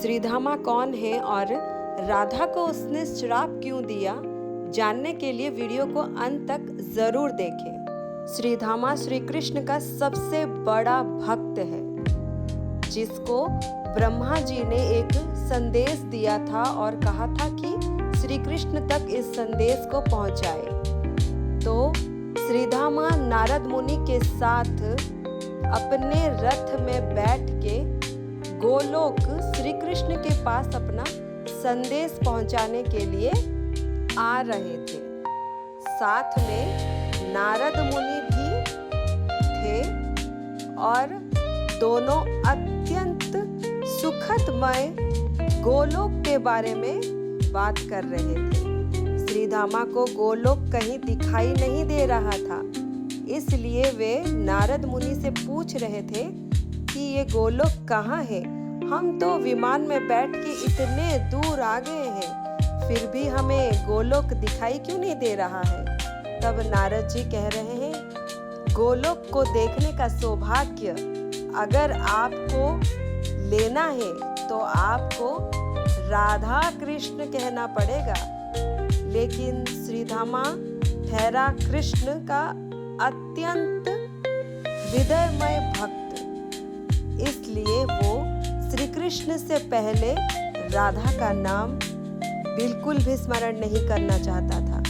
श्रीधामा कौन है और राधा को उसने श्राप क्यों दिया, जानने के लिए वीडियो को अंत तक जरूर देखें। श्रीधामा श्री कृष्ण का सबसे बड़ा भक्त है, जिसको ब्रह्मा जी ने एक संदेश दिया था और कहा था कि श्री कृष्ण तक इस संदेश को पहुंचाए। तो श्रीधामा नारद मुनि के साथ अपने रथ में बैठ के गोलोक श्री कृष्ण के पास अपना संदेश पहुंचाने के लिए आ रहे थे। साथ में नारद मुनि भी थे और दोनों अत्यंत सुखदमय गोलोक के बारे में बात कर रहे थे। श्रीधामा को गोलोक कहीं दिखाई नहीं दे रहा था, इसलिए वे नारद मुनि से पूछ रहे थे कि ये गोलोक कहाँ है। हम तो विमान में बैठ के इतने दूर आ गए हैं, फिर भी हमें गोलोक दिखाई क्यों नहीं दे रहा है। तब नारद जी कह रहे हैं, गोलोक को देखने का सौभाग्य अगर आपको लेना है तो आपको राधा कृष्ण कहना पड़ेगा। लेकिन श्रीधामा ठहरा कृष्ण का अत्यंत हृदयमय भक्त, इसलिए वो श्री कृष्ण से पहले राधा का नाम बिल्कुल भी स्मरण नहीं करना चाहता था।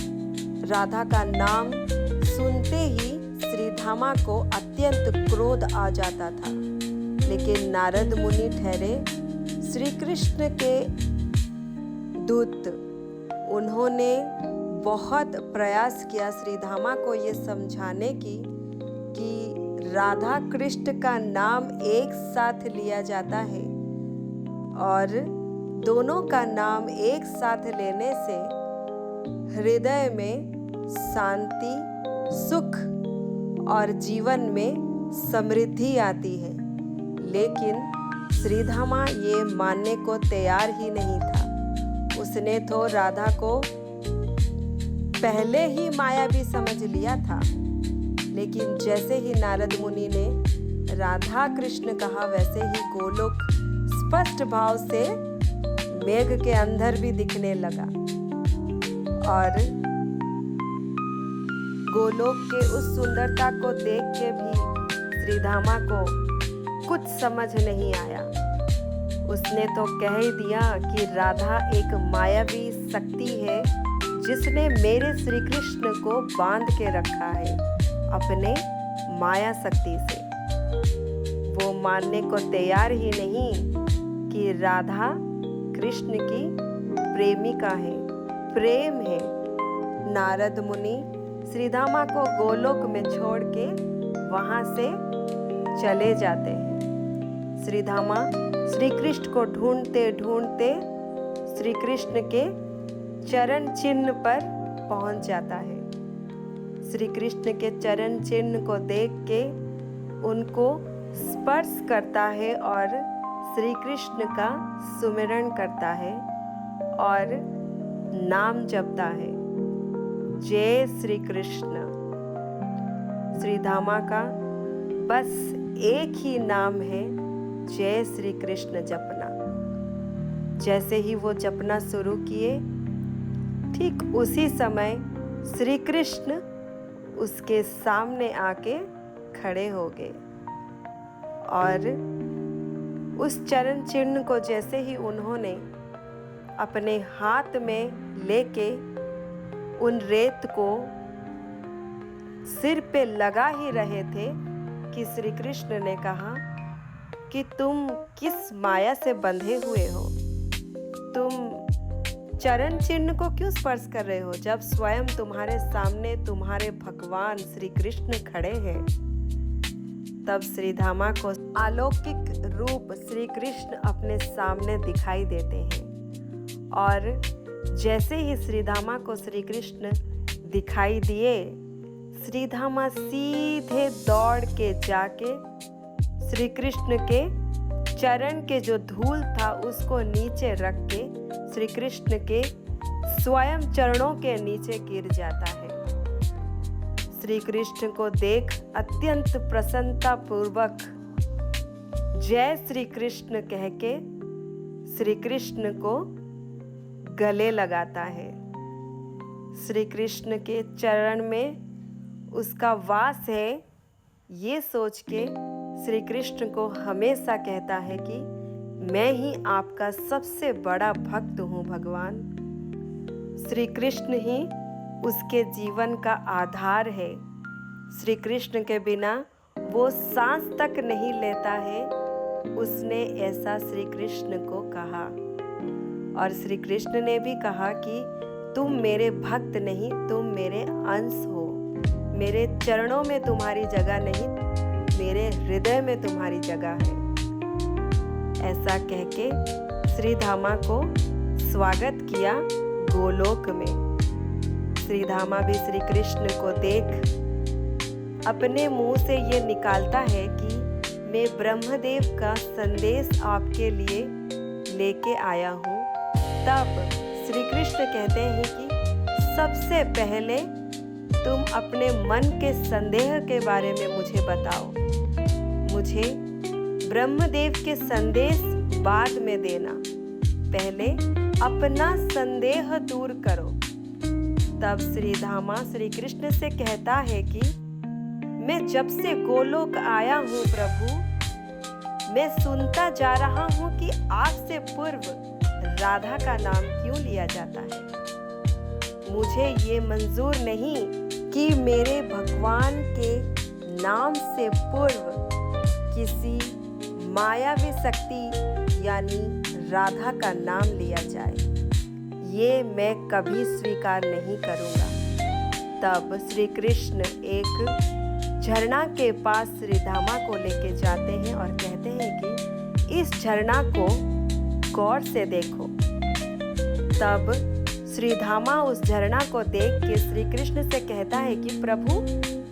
राधा का नाम सुनते ही श्रीधामा को अत्यंत क्रोध आ जाता था। लेकिन नारद मुनि ठहरे श्री कृष्ण के दूत, उन्होंने बहुत प्रयास किया श्रीधामा को ये समझाने की कि राधा कृष्ण का नाम एक साथ लिया जाता है और दोनों का नाम एक साथ लेने से हृदय में शांति, सुख और जीवन में समृद्धि आती है। लेकिन श्रीधामा ये मानने को तैयार ही नहीं था। उसने तो राधा को पहले ही मायावी समझ लिया था। लेकिन जैसे ही नारद मुनि ने राधा कृष्ण कहा, वैसे ही गोलोक स्पष्ट भाव से मेघ के अंदर भी दिखने लगा और गोलोक के उस सुंदरता को देख के भी श्रीधामा को कुछ समझ नहीं आया। उसने तो कह ही दिया कि राधा एक मायावी शक्ति है, जिसने मेरे श्री कृष्ण को बांध के रखा है अपने माया शक्ति से। वो मानने को तैयार ही नहीं कि राधा कृष्ण की प्रेमिका है, प्रेम है। नारद मुनि श्रीधामा को गोलोक में छोड़ के वहां से चले जाते हैं। श्रीधामा श्री कृष्ण को ढूंढते ढूंढते श्री कृष्ण के चरण चिन्ह पर पहुंच जाता है। श्री कृष्ण के चरण चिन्ह को देख के उनको स्पर्श करता है और श्री कृष्ण का सुमिरन करता है और नाम जपता है, जय श्री कृष्ण। श्रीधामा का बस एक ही नाम है, जय श्री कृष्ण जपना। जैसे ही वो जपना शुरू किए, ठीक उसी समय श्री कृष्ण उसके सामने आके खड़े हो गए और उस चरण चिन्ह को जैसे ही उन्होंने अपने हाथ में लेके उन रेत को सिर पे लगा ही रहे थे कि श्री कृष्ण ने कहा कि तुम किस माया से बंधे हुए हो, तुम चरण चिन्ह को क्यों स्पर्श कर रहे हो, जब स्वयं तुम्हारे सामने तुम्हारे भगवान श्री कृष्ण खड़े हैं। तब श्रीधामा को अलौकिक रूप श्री कृष्ण अपने सामने दिखाई देते हैं और जैसे ही श्रीधामा को श्री कृष्ण दिखाई दिए, श्रीधामा सीधे दौड़ के जाके श्री कृष्ण के चरण के जो धूल था उसको नीचे रख के श्री कृष्ण के स्वयं चरणों के नीचे गिर जाता है। श्री कृष्ण को देख अत्यंत प्रसन्नता पूर्वक जय श्री कृष्ण कह के श्री कृष्ण को गले लगाता है। श्री कृष्ण के चरण में उसका वास है, ये सोच के श्री कृष्ण को हमेशा कहता है कि मैं ही आपका सबसे बड़ा भक्त हूँ भगवान। श्री कृष्ण ही उसके जीवन का आधार है। श्री कृष्ण के बिना वो सांस तक नहीं लेता है। उसने ऐसा श्री कृष्ण को कहा और श्री कृष्ण ने भी कहा कि तुम मेरे भक्त नहीं, तुम मेरे अंश हो। मेरे चरणों में तुम्हारी जगह नहीं, मेरे हृदय में तुम्हारी जगह है। ऐसा कह के श्री धामा को स्वागत किया गोलोक में। श्री धामा भी श्री कृष्ण को देख अपने मुंह से ये निकालता है कि मैं ब्रह्मदेव का संदेश आपके लिए लेके आया हूँ। तब श्री कृष्ण कहते हैं कि सबसे पहले तुम अपने मन के संदेह के बारे में मुझे बताओ। मुझे ब्रह्मदेव के संदेश बाद में देना, पहले अपना संदेह दूर करो। तब श्री धामा श्री कृष्ण से कहता है कि मैं जब से गोलोक आया हूँ प्रभु, मैं सुनता जा रहा हूँ कि आपसे पूर्व राधा का नाम क्यों लिया जाता है। मुझे ये मंजूर नहीं कि मेरे भगवान के नाम से पूर्व किसी मायावी शक्ति यानी राधा का नाम लिया जाए। ये मैं कभी स्वीकार नहीं करूँगा। तब श्री कृष्ण एक झरना के पास श्री धामा को लेके जाते हैं और कहते हैं कि इस झरना को गौर से देखो। तब श्री धामा उस झरना को देख के श्री कृष्ण से कहता है कि प्रभु,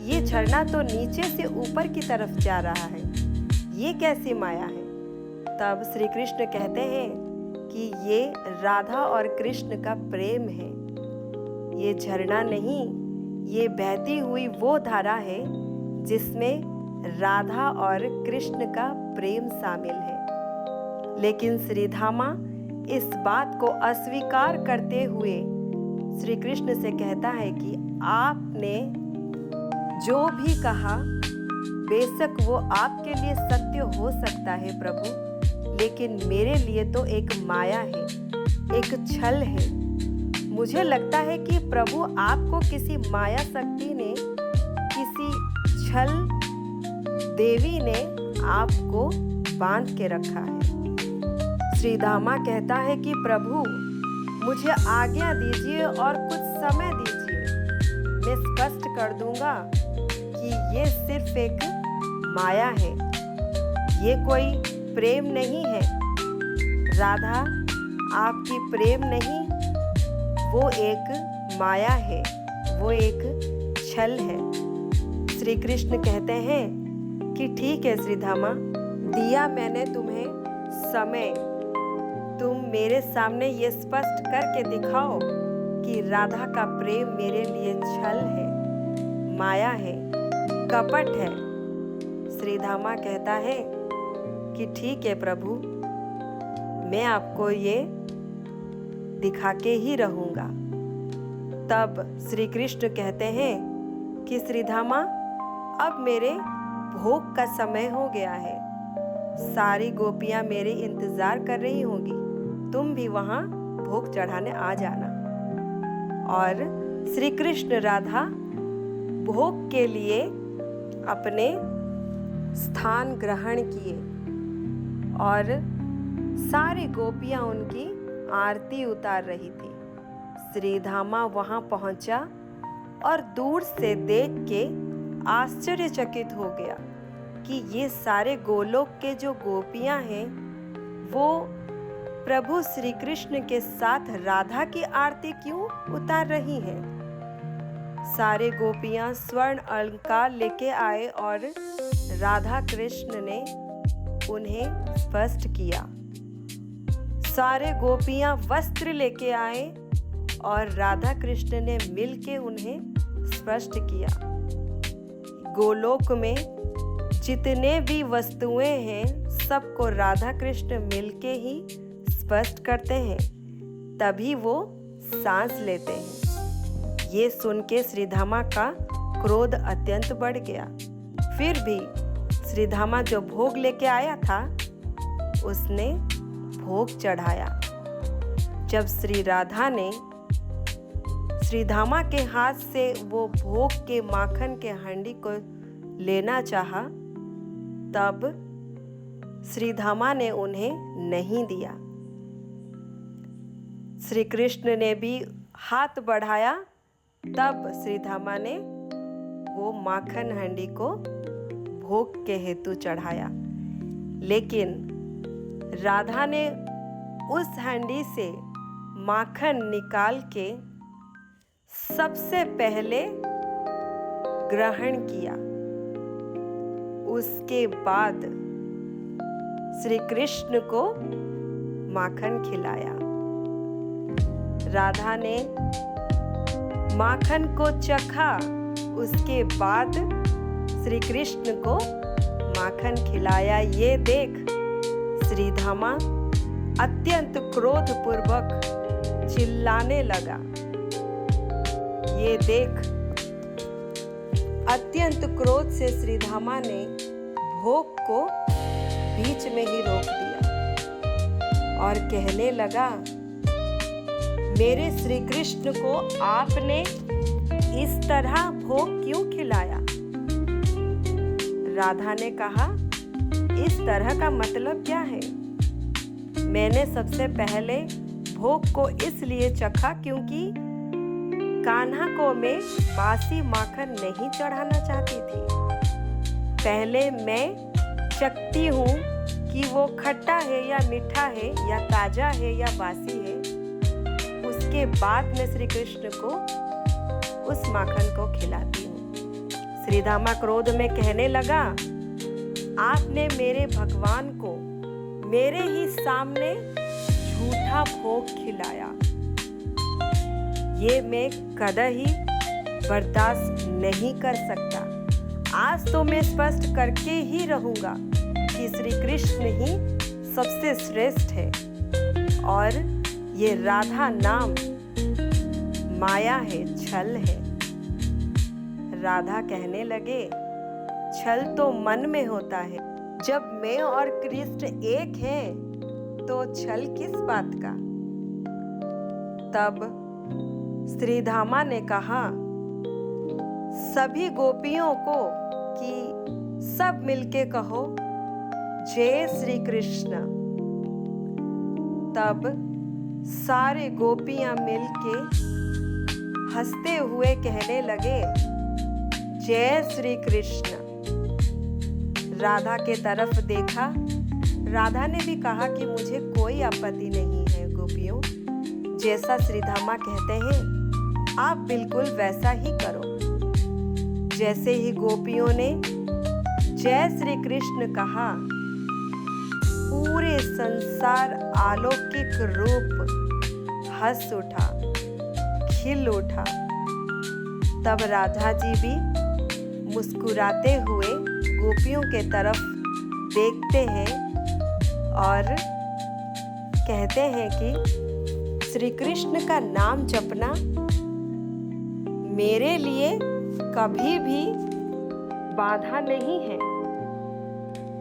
ये झरना तो नीचे से ऊपर की तरफ जा रहा है, ये कैसी माया है। तब श्री कृष्ण कहते हैं कि ये राधा और कृष्ण का प्रेम है। ये झरना नहीं, ये बहती हुई वो धारा है जिसमें राधा और कृष्ण का प्रेम शामिल है। लेकिन श्री धामा इस बात को अस्वीकार करते हुए श्री कृष्ण से कहता है कि आपने जो भी कहा बेशक वो आपके लिए सत्य हो सकता है प्रभु, लेकिन मेरे लिए तो एक माया है, एक छल है। मुझे लगता है कि प्रभु आपको किसी माया शक्ति ने, किसी छल देवी ने आपको बांध के रखा है। श्री धामा कहता है कि प्रभु, मुझे आज्ञा दीजिए और कुछ समय दीजिए, मैं स्पष्ट कर दूंगा कि ये सिर्फ एक माया है, ये कोई प्रेम नहीं है। राधा आपकी प्रेम नहीं, वो एक माया है, वो एक छल है। श्री कृष्ण कहते हैं कि ठीक है श्री धामा, दिया मैंने तुम्हें समय, तुम मेरे सामने ये स्पष्ट करके दिखाओ कि राधा का प्रेम मेरे लिए छल है, माया है, कपट है। श्री धामा कहता है कि ठीक है प्रभु, मैं आपको ये दिखा के ही रहूँगा। तब श्री कृष्ण कहते हैं कि श्री धामा, अब मेरे भोग का समय हो गया है, सारी गोपियाँ मेरे इंतज़ार कर रही होंगी, तुम भी वहाँ भोग चढ़ाने आ जाना। और श्री कृष्ण राधा भोग के लिए अपने स्थान ग्रहण किए और सारी गोपियाँ उनकी आरती उतार रही थी। श्री धामा वहाँ पहुँचा और दूर से देख के आश्चर्यचकित हो गया कि ये सारे गोलोक के जो गोपियाँ हैं वो प्रभु श्री कृष्ण के साथ राधा की आरती क्यों उतार रही हैं। सारे गोपियाँ स्वर्ण अलंकार लेके आए और राधा कृष्ण ने उन्हें स्पष्ट किया। सारे गोपियाँ वस्त्र लेके आए और राधा कृष्ण ने मिलके उन्हें स्पष्ट किया। गोलोक में जितने भी वस्तुएं हैं सबको राधा कृष्ण मिलके ही स्पष्ट करते हैं, तभी वो सांस लेते हैं। ये सुन के श्रीधामा का क्रोध अत्यंत बढ़ गया। फिर भी श्रीधामा जो भोग लेके आया था उसने भोग चढ़ाया। जब श्री राधा ने श्रीधामा के हाथ से वो भोग के माखन के हांडी को लेना चाहा, तब श्रीधामा ने उन्हें नहीं दिया। श्री कृष्ण ने भी हाथ बढ़ाया, तब श्रीधामा ने वो माखन हांडी को भोग के हेतु चढ़ाया। लेकिन राधा ने उस हांडी से माखन निकाल के सबसे पहले ग्रहण किया। उसके बाद श्री कृष्ण को माखन खिलाया। राधा ने माखन को चखा, उसके बाद श्री कृष्ण को माखन खिलाया। ये देख श्रीधामा अत्यंत क्रोधपूर्वक चिल्लाने लगा। ये देख अत्यंत क्रोध से श्रीधामा ने भोग को बीच में ही रोक दिया और कहने लगा, मेरे श्री कृष्ण को आपने इस तरह भोग क्यों खिलाया? राधा ने कहा, इस तरह का मतलब क्या है? मैंने सबसे पहले भोग को इसलिए चखा क्योंकि कान्हा को मैं बासी माखन नहीं चढ़ाना चाहती थी। पहले मैं चखती हूँ कि वो खट्टा है या मीठा है या ताजा है या बासी है। उसके बाद मैं श्री कृष्ण को उस माखन को खिलाती हूँ। श्रीधामा क्रोध में कहने लगा, आपने मेरे भगवान को मेरे ही सामने झूठा भोग खिलाया। ये मैं कभी बर्दाश्त नहीं कर सकता। आज तो मैं स्पष्ट करके ही रहूंगा कि श्री कृष्ण ही सबसे श्रेष्ठ है और ये राधा नाम माया है, छल है। राधा कहने लगे, छल तो मन में होता है। जब मैं और कृष्ण एक हैं, तो छल किस बात का? तब श्रीधामा ने कहा सभी गोपियों को कि सब मिलके कहो जय श्री कृष्ण। तब सारे गोपियां मिलके हंसते हुए कहने लगे, जय श्री कृष्ण। राधा के तरफ देखा। राधा ने भी कहा कि मुझे कोई आपत्ति नहीं है गोपियों, जैसा श्रीधामा कहते हैं आप बिल्कुल वैसा ही करो। जैसे ही गोपियों ने जय श्री कृष्ण कहा, पूरे संसार अलौकिक रूप हंस उठा, खिल उठा। तब राधा जी भी मुस्कुराते हुए गोपियों के तरफ देखते हैं और कहते हैं कि श्री कृष्ण का नाम जपना मेरे लिए कभी भी बाधा नहीं है।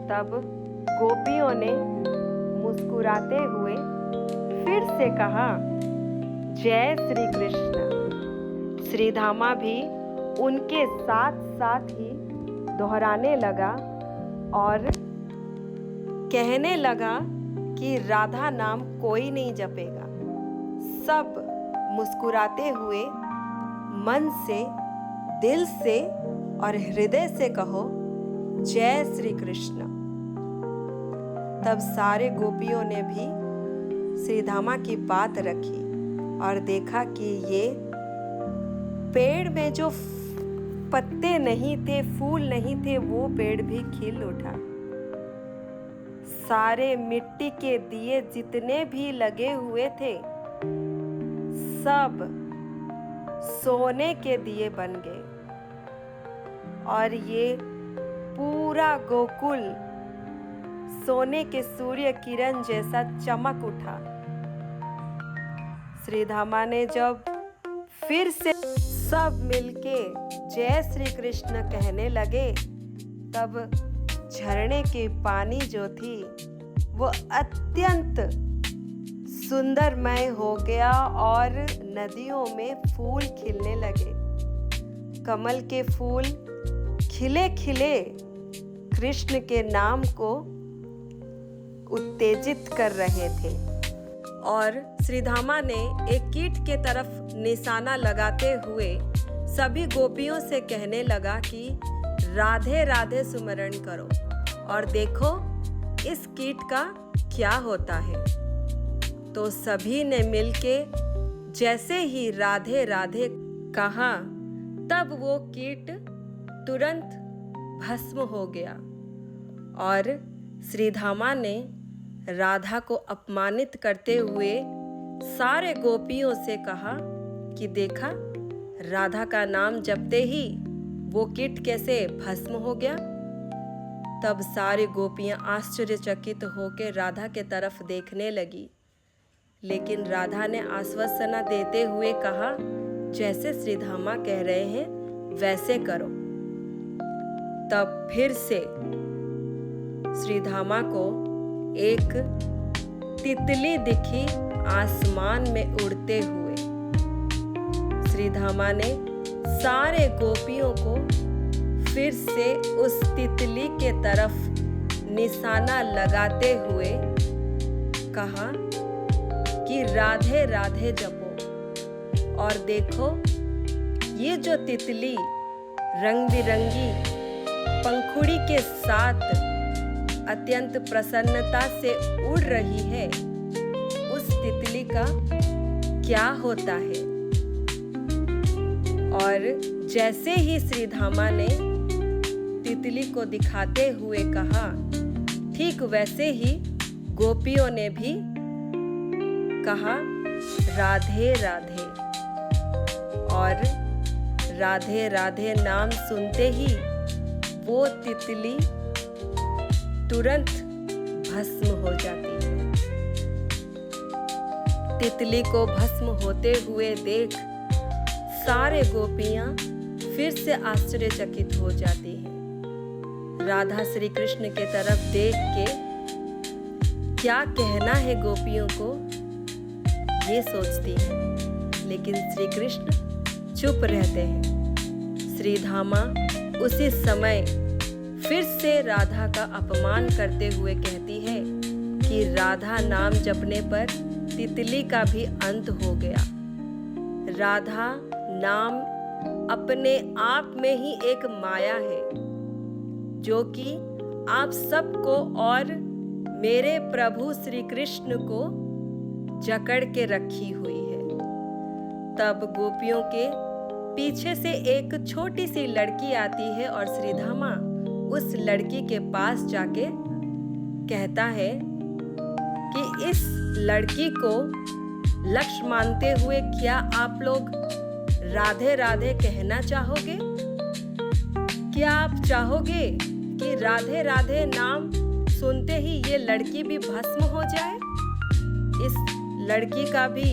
तब गोपियों ने मुस्कुराते हुए फिर से कहा, जय श्री कृष्ण। श्रीधामा भी उनके साथ साथ ही दोहराने लगा और कहने लगा कि राधा नाम कोई नहीं जपेगा। सब मुस्कुराते हुए मन से, दिल से और हृदय से कहो जय श्री कृष्ण। तब सारे गोपियों ने भी श्रीधामा की बात रखी और देखा कि ये पेड़ में जो पत्ते नहीं थे, फूल नहीं थे, वो पेड़ भी खिल उठा। सारे मिट्टी के दिए जितने भी लगे हुए थे, सब सोने के दिए बन गए और ये पूरा गोकुल सोने के सूर्य किरण जैसा चमक उठा। श्रीधामा ने जब फिर से सब मिलके जय श्री कृष्ण कहने लगे, तब झरने की पानी जो थी वो अत्यंत सुंदरमय हो गया और नदियों में फूल खिलने लगे। कमल के फूल खिले खिले कृष्ण के नाम को उत्तेजित कर रहे थे और श्रीधामा ने एक कीट के तरफ निशाना लगाते हुए सभी गोपियों से कहने लगा कि राधे राधे सुमरण करो और देखो इस कीट का क्या होता है। तो सभी ने मिलके जैसे ही राधे राधे कहा, तब वो कीट तुरंत भस्म हो गया और श्रीधामा ने राधा को अपमानित करते हुए सारे गोपियों से कहा कि देखा, राधा का नाम जपते ही वो कीट कैसे भस्म हो गया। तब सारी गोपियां आश्चर्यचकित होकर राधा के तरफ देखने लगी, लेकिन राधा ने आश्वासना देते हुए कहा, जैसे श्रीधामा कह रहे हैं वैसे करो। तब फिर से श्रीधामा को एक तितली दिखी आसमान में उड़ते हुए। श्रीधामा ने सारे गोपियों को फिर से उस तितली के तरफ निशाना लगाते हुए कहा कि राधे राधे जपो और देखो ये जो तितली रंग बिरंगी पंखुड़ी के साथ अत्यंत प्रसन्नता से उड़ रही है, उस तितली का क्या होता है। और जैसे ही श्रीधामा ने तितली को दिखाते हुए कहा, ठीक वैसे ही गोपियों ने भी कहा राधे राधे। और राधे राधे नाम सुनते ही वो तितली तुरंत भस्म हो जाती है। तितली को भस्म होते हुए देख सारे गोपियां फिर से आश्चर्यचकित हो जाती हैं। राधा श्री कृष्ण के तरफ देख के क्या कहना है गोपियों को ये सोचती हैं, लेकिन श्री कृष्ण चुप रहते हैं। श्रीधामा उसी समय फिर से राधा का अपमान करते हुए कहती है कि राधा नाम जपने पर तितली का भी अंत हो गया। राधा नाम अपने आप में ही एक माया है जो कि आप सबको और मेरे प्रभु श्री कृष्ण को जकड़ के रखी हुई है। तब गोपियों के पीछे से एक छोटी सी लड़की आती है और श्रीधामा उस लड़की के पास जाके कहता है कि इस लड़की को लक्ष्य मानते हुए क्या आप लोग राधे राधे कहना चाहोगे? क्या आप चाहोगे कि राधे राधे नाम सुनते ही ये लड़की भी भस्म हो जाए, इस लड़की का भी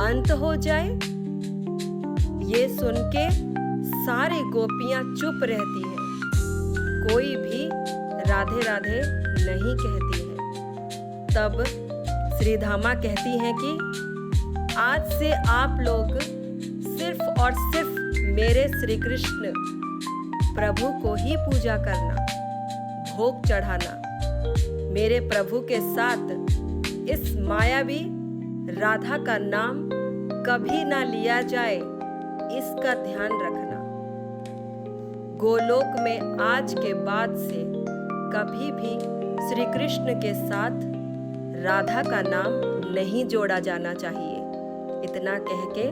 अंत हो जाए? ये सुन के सारी गोपियां चुप रहती हैं, कोई भी राधे राधे नहीं कहती है। तब श्रीधामा कहती हैं कि आज से आप लोग सिर्फ और सिर्फ मेरे श्री कृष्ण प्रभु को ही पूजा करना, भोग चढ़ाना। मेरे प्रभु के साथ इस मायावी राधा का नाम कभी ना लिया जाए, इसका ध्यान रखना। गोलोक में आज के बाद से कभी भी श्री कृष्ण के साथ राधा का नाम नहीं जोड़ा जाना चाहिए। इतना कह के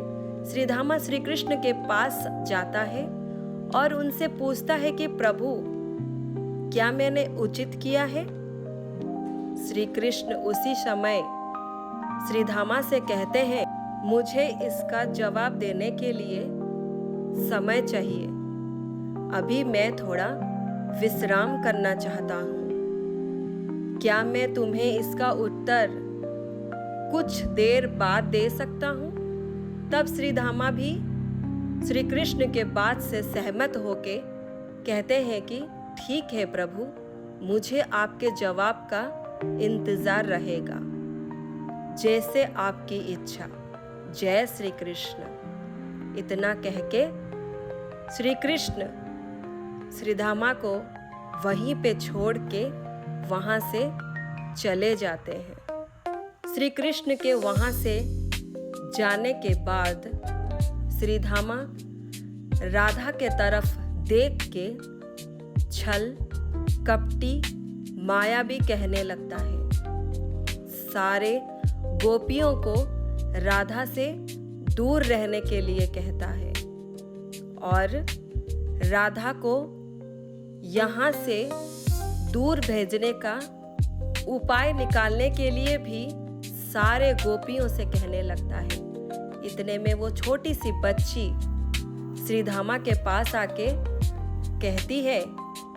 श्रीधामा श्री कृष्ण के पास जाता है और उनसे पूछता है कि प्रभु, क्या मैंने उचित किया है? श्री कृष्ण उसी समय श्रीधामा से कहते हैं, मुझे इसका जवाब देने के लिए समय चाहिए। अभी मैं थोड़ा विश्राम करना चाहता हूँ। क्या मैं तुम्हें इसका उत्तर कुछ देर बाद दे सकता हूँ? तब श्रीधामा भी श्री कृष्ण के बात से सहमत होके कहते हैं कि ठीक है प्रभु, मुझे आपके जवाब का इंतजार रहेगा, जैसे आपकी इच्छा। जय श्री कृष्ण। इतना कह के श्री कृष्ण श्रीधामा को वहीं पे छोड़ के वहां से चले जाते हैं। श्री कृष्ण के वहां से जाने के बाद श्रीधामा राधा के तरफ देख के छल, कपटी, मायावी कहने लगता है। सारे गोपियों को राधा से दूर रहने के लिए कहता है और राधा को यहाँ से दूर भेजने का उपाय निकालने के लिए भी सारे गोपियों से कहने लगता है। इतने में वो छोटी सी बच्ची श्रीधामा के पास आके कहती है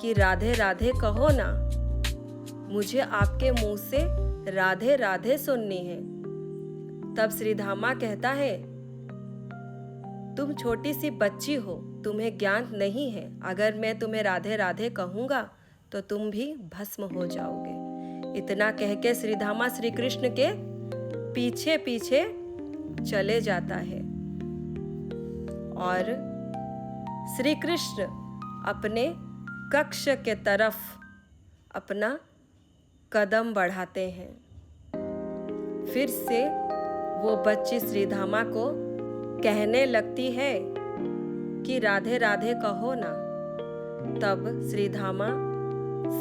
कि राधे राधे कहो ना, मुझे आपके मुंह से राधे राधे सुननी है। तब श्रीधामा कहता है, तुम छोटी सी बच्ची हो, तुम्हें ज्ञान नहीं है। अगर मैं तुम्हें राधे राधे कहूँगा तो तुम भी भस्म हो जाओगे। इतना कह के श्रीधामा श्री कृष्ण के पीछे पीछे चले जाता है और श्री कृष्ण अपने कक्ष के तरफ अपना कदम बढ़ाते हैं। फिर से वो बच्ची श्रीधामा को कहने लगती है कि राधे राधे कहो ना। तब श्रीधामा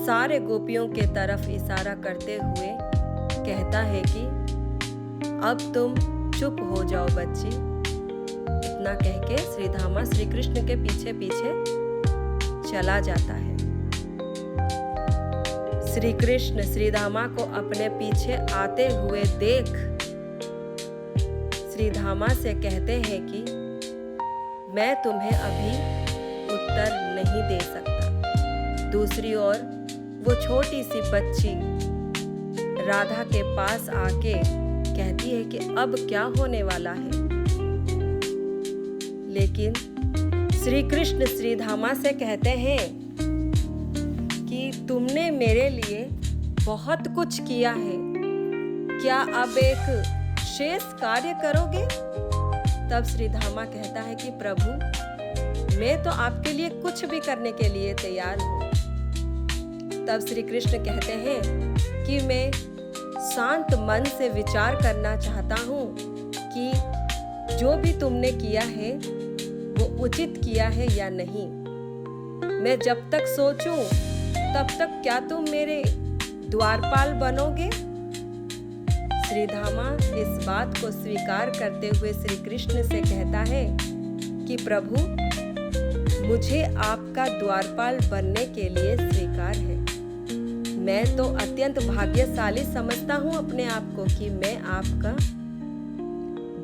सारे गोपियों के तरफ इशारा करते हुए कहता है कि अब तुम चुप हो जाओ बच्ची। इतना कह के श्रीधामा श्री कृष्ण के पीछे पीछे चला जाता है। श्री कृष्ण श्रीधामा को अपने पीछे आते हुए देख श्रीधामा से कहते हैं कि मैं तुम्हें अभी उत्तर नहीं दे सकता। दूसरी ओर वो छोटी सी बच्ची राधा के पास आके कहती है कि अब क्या होने वाला है। लेकिन श्री कृष्ण श्रीधामा से कहते हैं कि तुमने मेरे लिए बहुत कुछ किया है, क्या अब एक शेष कार्य करोगे? तब श्रीधामा कहता है कि प्रभु, मैं तो आपके लिए कुछ भी करने के लिए तैयार हूँ। तब श्री कृष्ण कहते हैं कि मैं शांत मन से विचार करना चाहता हूँ कि जो भी तुमने किया है वो उचित किया है या नहीं। मैं जब तक सोचूं तब तक क्या तुम मेरे द्वारपाल बनोगे? श्रीधामा इस बात को स्वीकार करते हुए श्री कृष्ण से कहता है कि प्रभु, मुझे आपका द्वारपाल बनने के लिए स्वीकार है। मैं तो अत्यंत भाग्यशाली समझता हूँ अपने आप को कि मैं आपका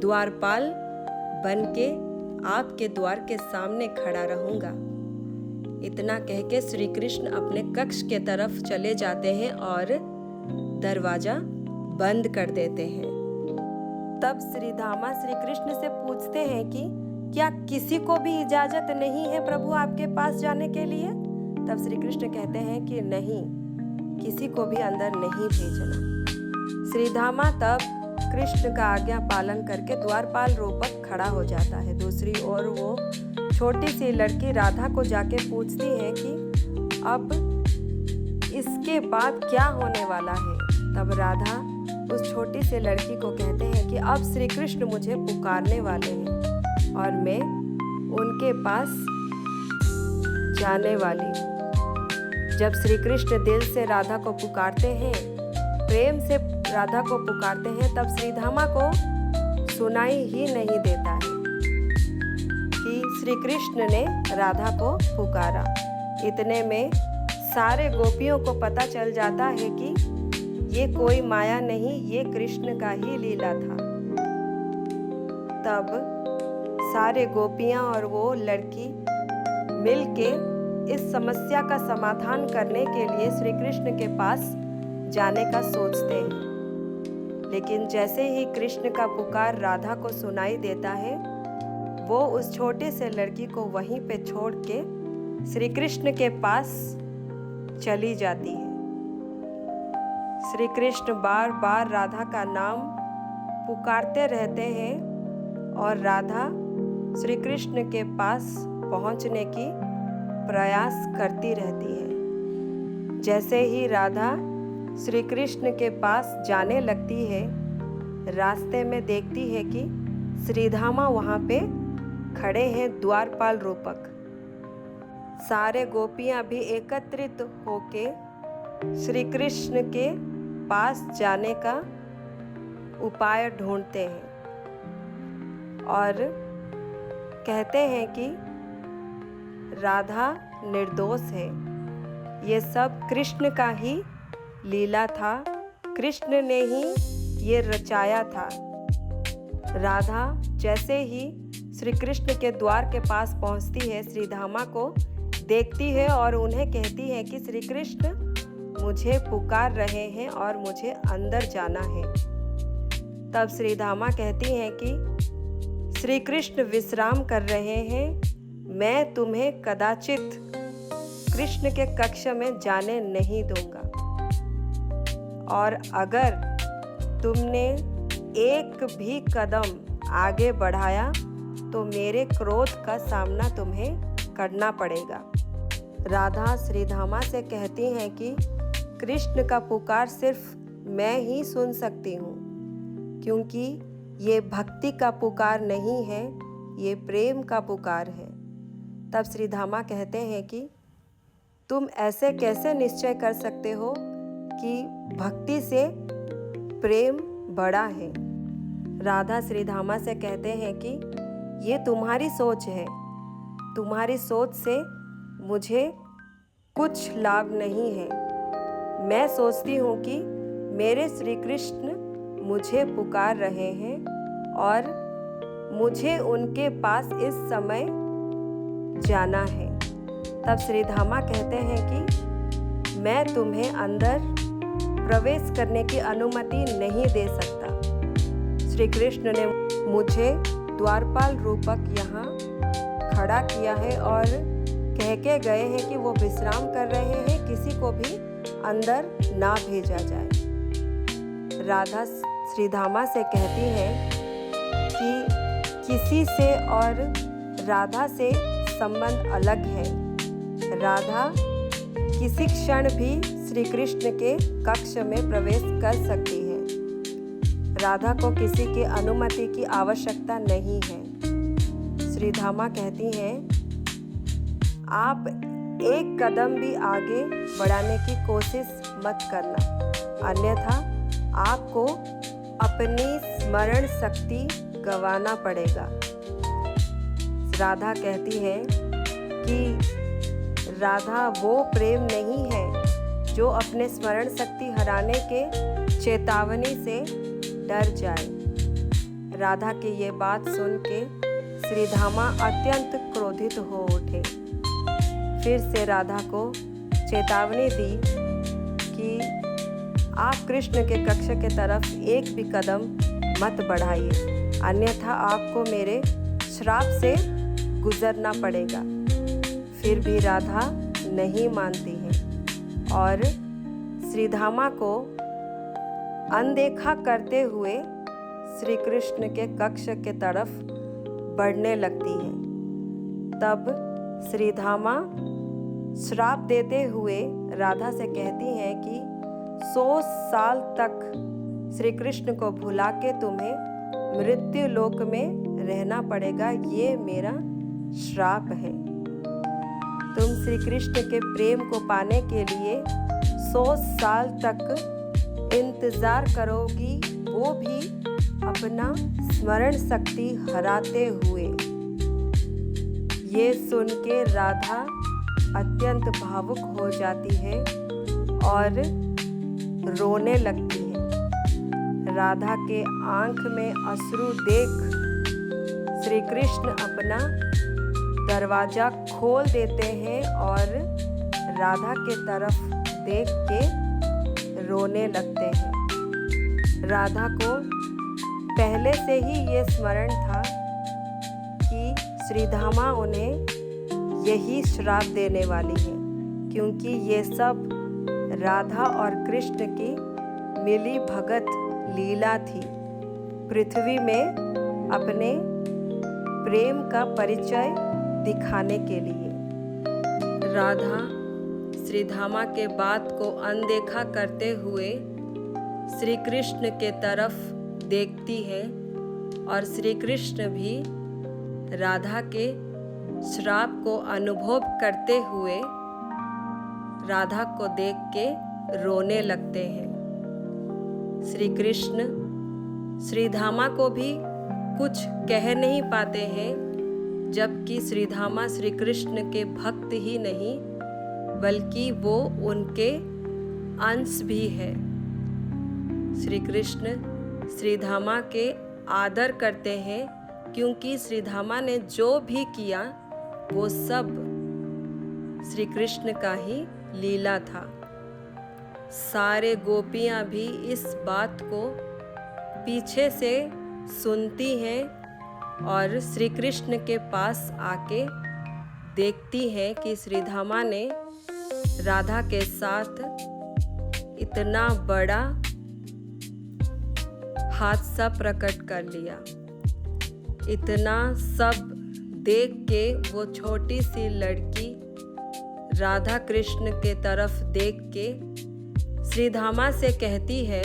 द्वारपाल बनके आपके द्वार के सामने खड़ा रहूंगा। इतना कह के श्री कृष्ण अपने कक्ष के तरफ चले जाते हैं और दरवाजा बंद कर देते हैं। तब श्रीधामा श्री कृष्ण से पूछते हैं कि क्या किसी को भी इजाजत नहीं है प्रभु आपके पास जाने के लिए? तब श्री कृष्ण कहते हैं कि नहीं, किसी को भी अंदर नहीं भेजना। श्रीधामा तब कृष्ण का आज्ञा पालन करके द्वारपाल रूपक खड़ा हो जाता है। दूसरी ओर वो छोटी सी लड़की राधा को जाके पूछती है कि अब इसके बाद क्या होने वाला है। तब राधा उस छोटी सी लड़की को कहते हैं कि अब श्री कृष्ण मुझे पुकारने वाले हैं और मैं उनके पास जाने वाली हूँ। जब श्री कृष्ण दिल से राधा को पुकारते हैं, प्रेम से राधा को पुकारते हैं, तब श्रीधामा को सुनाई ही नहीं देता है कि श्री कृष्ण ने राधा को पुकारा। इतने में सारे गोपियों को पता चल जाता है कि ये कोई माया नहीं, ये कृष्ण का ही लीला था। तब सारे गोपियां और वो लड़की मिलके इस समस्या का समाधान करने के लिए श्री कृष्ण के पास जाने का सोचते हैं। लेकिन जैसे ही कृष्ण का पुकार राधा को सुनाई देता है, वो उस छोटे से लड़की को वहीं पे छोड़ के श्री कृष्ण के पास चली जाती है। श्री कृष्ण बार बार राधा का नाम पुकारते रहते हैं और राधा श्री कृष्ण के पास पहुंचने की प्रयास करती रहती है। जैसे ही राधा श्री कृष्ण के पास जाने लगती है, रास्ते में देखती है कि श्रीधामा वहाँ पे खड़े हैं द्वारपाल रूपक। सारे गोपियाँ भी एकत्रित होके श्री कृष्ण के पास जाने का उपाय ढूंढते हैं और कहते हैं कि राधा निर्दोष है, ये सब कृष्ण का ही लीला था, कृष्ण ने ही ये रचाया था। राधा जैसे ही श्री कृष्ण के द्वार के पास पहुंचती है, श्रीधामा को देखती है और उन्हें कहती है कि श्री कृष्ण मुझे पुकार रहे हैं और मुझे अंदर जाना है। तब श्रीधामा कहती हैं कि श्री कृष्ण विश्राम कर रहे हैं, मैं तुम्हें कदाचित कृष्ण के कक्ष में जाने नहीं दूंगा, और अगर तुमने एक भी कदम आगे बढ़ाया तो मेरे क्रोध का सामना तुम्हें करना पड़ेगा। राधा श्रीधामा से कहती हैं कि कृष्ण का पुकार सिर्फ मैं ही सुन सकती हूँ, क्योंकि ये भक्ति का पुकार नहीं है, ये प्रेम का पुकार है। तब श्रीधामा कहते हैं कि तुम ऐसे कैसे निश्चय कर सकते हो कि भक्ति से प्रेम बड़ा है। राधा श्रीधामा से कहते हैं कि ये तुम्हारी सोच है, तुम्हारी सोच से मुझे कुछ लाभ नहीं है। मैं सोचती हूँ कि मेरे श्री कृष्ण मुझे पुकार रहे हैं और मुझे उनके पास इस समय जाना है। तब श्रीधामा कहते हैं कि मैं तुम्हें अंदर प्रवेश करने की अनुमति नहीं दे सकता। श्री कृष्ण ने मुझे द्वारपाल रूपक यहाँ खड़ा किया है और कह के गए हैं कि वो विश्राम कर रहे हैं, किसी को भी अंदर ना भेजा जाए। राधा श्रीधामा से कहती हैं कि किसी से और राधा से संबंध अलग है। राधा किसी क्षण भी श्री कृष्ण के कक्ष में प्रवेश कर सकती है। राधा को किसी की अनुमति की आवश्यकता नहीं है। श्रीधामा कहती हैं, आप एक कदम भी आगे बढ़ाने की कोशिश मत करना, अन्यथा आपको अपनी स्मरण शक्ति गंवाना पड़ेगा। राधा कहती है कि राधा वो प्रेम नहीं है जो अपने स्मरण शक्ति हराने के चेतावनी से डर जाए। राधा की ये बात सुन के श्रीधामा अत्यंत क्रोधित हो उठे। फिर से राधा को चेतावनी दी कि आप कृष्ण के कक्ष के तरफ एक भी कदम मत बढ़ाइए, अन्यथा आपको मेरे श्राप से गुजरना पड़ेगा। फिर भी राधा नहीं मानती है और श्रीधामा को अनदेखा करते हुए श्री कृष्ण के कक्ष के तरफ बढ़ने लगती है। तब श्रीधामा श्राप देते हुए राधा से कहती हैं कि 100 साल तक श्री कृष्ण को भुला के तुम्हें मृत्यु लोक में रहना पड़ेगा, ये मेरा श्राप है। तुम श्री कृष्ण के प्रेम को पाने के लिए 100 साल तक इंतजार करोगी, वो भी अपना स्मरण शक्ति हराते हुए। ये सुन के राधा अत्यंत भावुक हो जाती है और रोने लगती है। राधा के आंख में अश्रु देख श्री कृष्ण अपना दरवाजा खोल देते हैं और राधा के तरफ देख के रोने लगते हैं। राधा को पहले से ही ये स्मरण था कि श्रीधामा उन्हें यही श्राप देने वाली है, क्योंकि ये सब राधा और कृष्ण की मिली भगत लीला थी, पृथ्वी में अपने प्रेम का परिचय दिखाने के लिए। राधा श्रीधामा के बात को अनदेखा करते हुए श्री कृष्ण के तरफ देखती है और श्री कृष्ण भी राधा के श्राप को अनुभव करते हुए राधा को देख के रोने लगते हैं। श्री कृष्ण श्रीधामा को भी कुछ कह नहीं पाते हैं, जबकि श्रीधामा श्री कृष्ण के भक्त ही नहीं बल्कि वो उनके अंश भी है। श्री कृष्ण श्रीधामा के आदर करते हैं, क्योंकि श्रीधामा ने जो भी किया वो सब श्री कृष्ण का ही लीला था। सारे गोपियाँ भी इस बात को पीछे से सुनती हैं और श्री कृष्ण के पास आके देखती हैं कि श्रीधामा ने राधा के साथ इतना बड़ा हादसा प्रकट कर लिया। इतना सब देख के वो छोटी सी लड़की राधा कृष्ण के तरफ देख के श्रीधामा से कहती है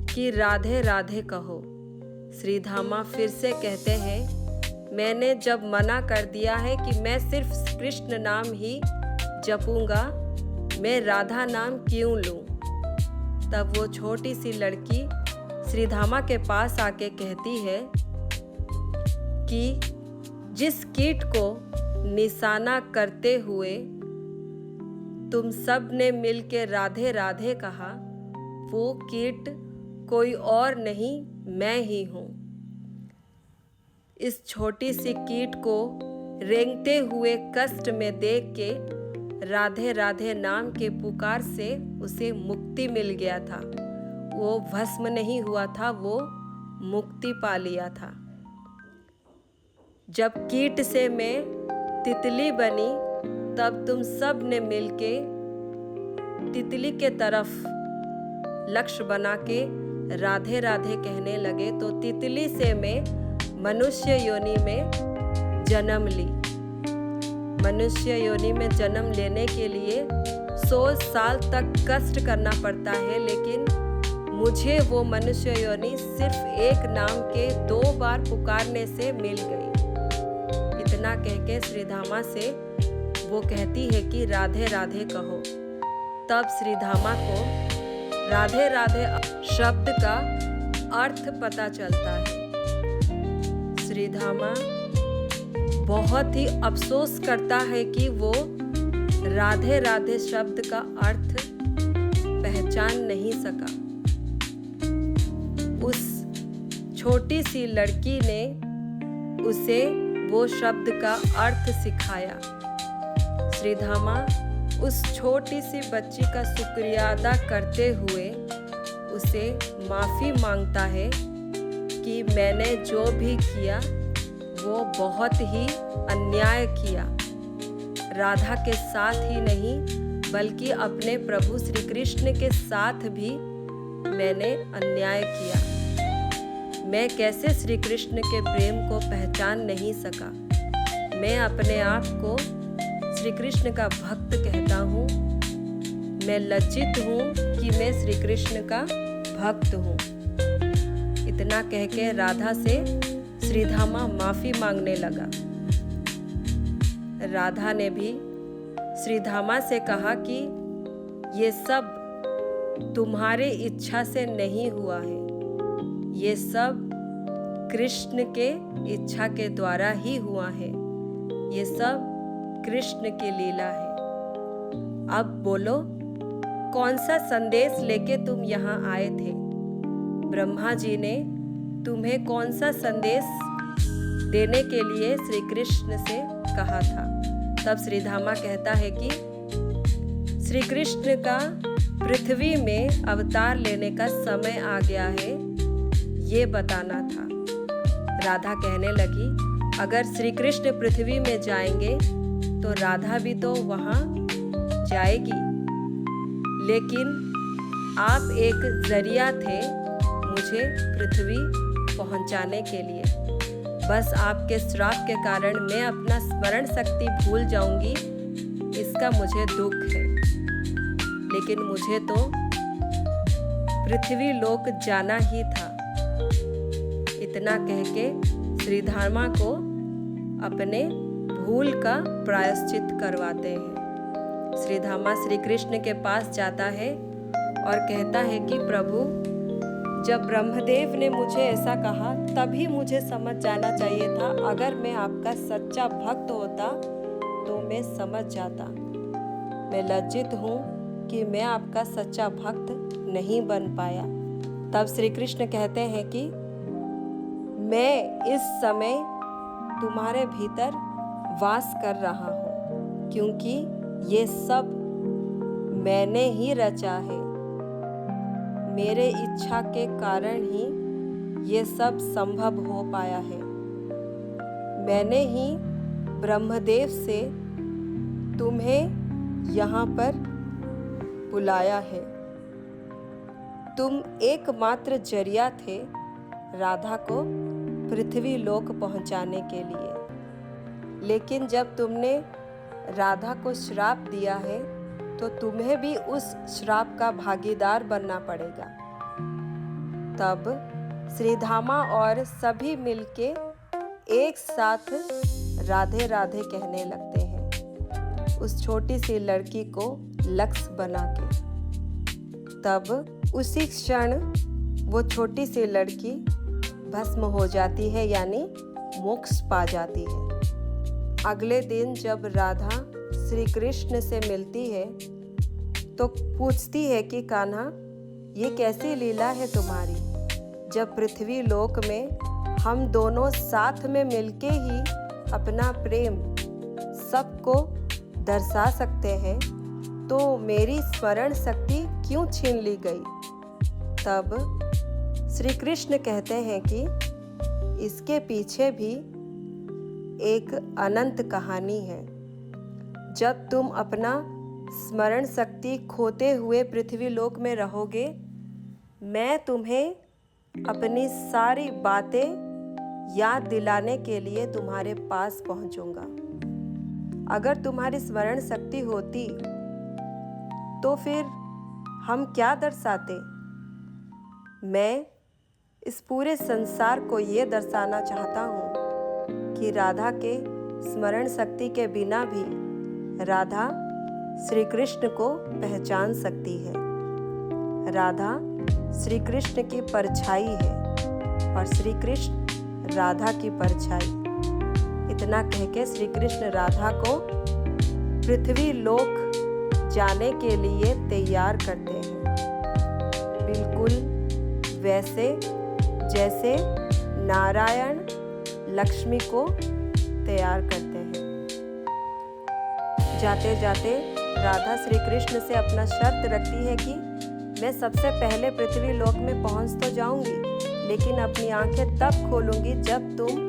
कि राधे राधे कहो। श्रीधामा फिर से कहते हैं, मैंने जब मना कर दिया है कि मैं सिर्फ कृष्ण नाम ही जपूंगा, मैं राधा नाम क्यों लूं? तब वो छोटी सी लड़की श्रीधामा के पास आके कहती है कि जिस कीट को निशाना करते हुए तुम सब ने मिलके राधे राधे कहा, वो कीट कोई और नहीं, मैं ही हूँ। इस छोटी सी कीट को रेंगते हुए कष्ट में देख के राधे राधे नाम के पुकार से उसे मुक्ति मिल गया था। वो भस्म नहीं हुआ था, वो मुक्ति पा लिया था। जब कीट से मैं तितली बनी, तब तुम सब ने मिलके तितली के तरफ लक्ष्य बना के राधे राधे कहने लगे, तो तितली से मैं मनुष्य योनि में जन्म ली। मनुष्य योनि में जन्म लेने के लिए 100 साल तक कष्ट करना पड़ता है, लेकिन मुझे वो मनुष्य योनि सिर्फ एक नाम के 2 बार पुकारने से मिल गई। इतना कह के श्रीधामा से वो कहती है कि राधे राधे कहो। तब श्रीधामा को राधे राधे शब्द का अर्थ पता चलता है। श्रीधामा बहुत ही अफसोस करता है कि वो राधे राधे शब्द का अर्थ पहचान नहीं सका। उस छोटी सी लड़की ने उसे वो शब्द का अर्थ सिखाया। श्रीधामा उस छोटी सी बच्ची का शुक्रिया अदा करते हुए उसे माफ़ी मांगता है कि मैंने जो भी किया वो बहुत ही अन्याय किया। राधा के साथ ही नहीं बल्कि अपने प्रभु श्री कृष्ण के साथ भी मैंने अन्याय किया। मैं कैसे श्री कृष्ण के प्रेम को पहचान नहीं सका। मैं अपने आप को श्री कृष्ण का भक्त कहता हूँ। मैं लज्जित हूँ कि मैं श्री कृष्ण का भक्त हूँ। इतना कह के राधा से श्रीधामा माफ़ी मांगने लगा। राधा ने भी श्रीधामा से कहा कि ये सब तुम्हारे इच्छा से नहीं हुआ है, ये सब कृष्ण के इच्छा के द्वारा ही हुआ है, ये सब कृष्ण की लीला है। अब बोलो, कौन सा संदेश लेके तुम यहाँ आए थे? ब्रह्मा जी ने तुम्हें कौन सा संदेश देने के लिए श्री कृष्ण से कहा था? तब श्रीधामा कहता है कि श्री कृष्ण का पृथ्वी में अवतार लेने का समय आ गया है, ये बताना था। राधा कहने लगी, अगर श्री कृष्ण पृथ्वी में जाएंगे तो राधा भी तो वहाँ जाएगी, लेकिन आप एक जरिया थे मुझे पृथ्वी पहुँचाने के लिए। बस आपके श्राप के कारण मैं अपना स्मरण शक्ति भूल जाऊंगी, इसका मुझे दुख है। लेकिन मुझे तो पृथ्वी लोक जाना ही था। इतना कह के श्रीधामा को अपने भूल का प्रायश्चित करवाते हैं। श्रीधामा श्री कृष्ण के पास जाता है और कहता है कि प्रभु, जब ब्रह्मदेव ने मुझे ऐसा कहा तभी मुझे समझ जाना चाहिए था। अगर मैं आपका सच्चा भक्त होता तो मैं समझ जाता। मैं लज्जित हूँ कि मैं आपका सच्चा भक्त नहीं बन पाया। तब श्री कृष्ण कहते हैं कि मैं इस समय तुम्हारे भीतर वास कर रहा हूँ, क्योंकि ये सब मैंने ही रचा है। मेरे इच्छा के कारण ही ये सब संभव हो पाया है। मैंने ही ब्रह्मदेव से तुम्हें यहाँ पर बुलाया है। तुम एकमात्र जरिया थे राधा को पृथ्वी लोक पहुँचाने के लिए। लेकिन जब तुमने राधा को श्राप दिया है तो तुम्हें भी उस श्राप का भागीदार बनना पड़ेगा। तब श्रीधामा और सभी मिलके एक साथ राधे राधे कहने लगते हैं, उस छोटी सी लड़की को लक्ष्य बना के। तब उसी क्षण वो छोटी सी लड़की भस्म हो जाती है, यानी मोक्ष पा जाती है। अगले दिन जब राधा श्री कृष्ण से मिलती है तो पूछती है कि कान्हा, ये कैसी लीला है तुम्हारी? जब पृथ्वी लोक में हम दोनों साथ में मिलके ही अपना प्रेम सबको दर्शा सकते हैं, तो मेरी स्मरण शक्ति क्यों छीन ली गई? तब श्री कृष्ण कहते हैं कि इसके पीछे भी एक अनंत कहानी है। जब तुम अपना स्मरण शक्ति खोते हुए पृथ्वी लोक में रहोगे, मैं तुम्हें अपनी सारी बातें याद दिलाने के लिए तुम्हारे पास पहुंचूंगा। अगर तुम्हारी स्मरण शक्ति होती तो फिर हम क्या दर्शाते? मैं इस पूरे संसार को ये दर्शाना चाहता हूँ कि राधा के स्मरण शक्ति के बिना भी राधा श्री कृष्ण को पहचान सकती है। राधा श्री कृष्ण की परछाई है और श्री कृष्ण राधा की परछाई। इतना कह के श्री कृष्ण राधा को पृथ्वी लोक जाने के लिए तैयार करते हैं, बिल्कुल वैसे जैसे नारायण लक्ष्मी को तैयार करते हैं। जाते जाते राधा श्री कृष्ण से अपना शर्त रखती है कि मैं सबसे पहले पृथ्वी लोक में पहुंच तो जाऊंगी, लेकिन अपनी आंखें तब खोलूंगी जब तुम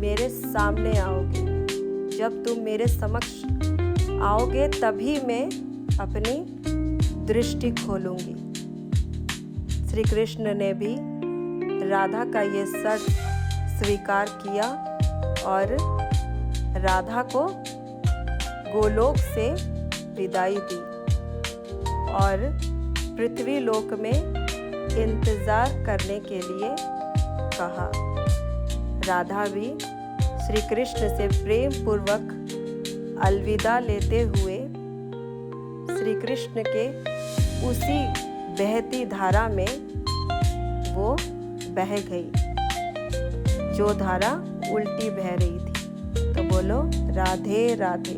मेरे सामने आओगे। जब तुम मेरे समक्ष आओगे तभी मैं अपनी दृष्टि खोलूंगी। श्री कृष्ण ने भी राधा का ये शर्त स्वीकार किया और राधा को गोलोक से विदाई दी और पृथ्वी लोक में इंतजार करने के लिए कहा। राधा भी श्री कृष्ण से प्रेम पूर्वक अलविदा लेते हुए श्री कृष्ण के उसी बहती धारा में वो बह गई, जो धारा उल्टी बह रही थी। तो बोलो राधे राधे।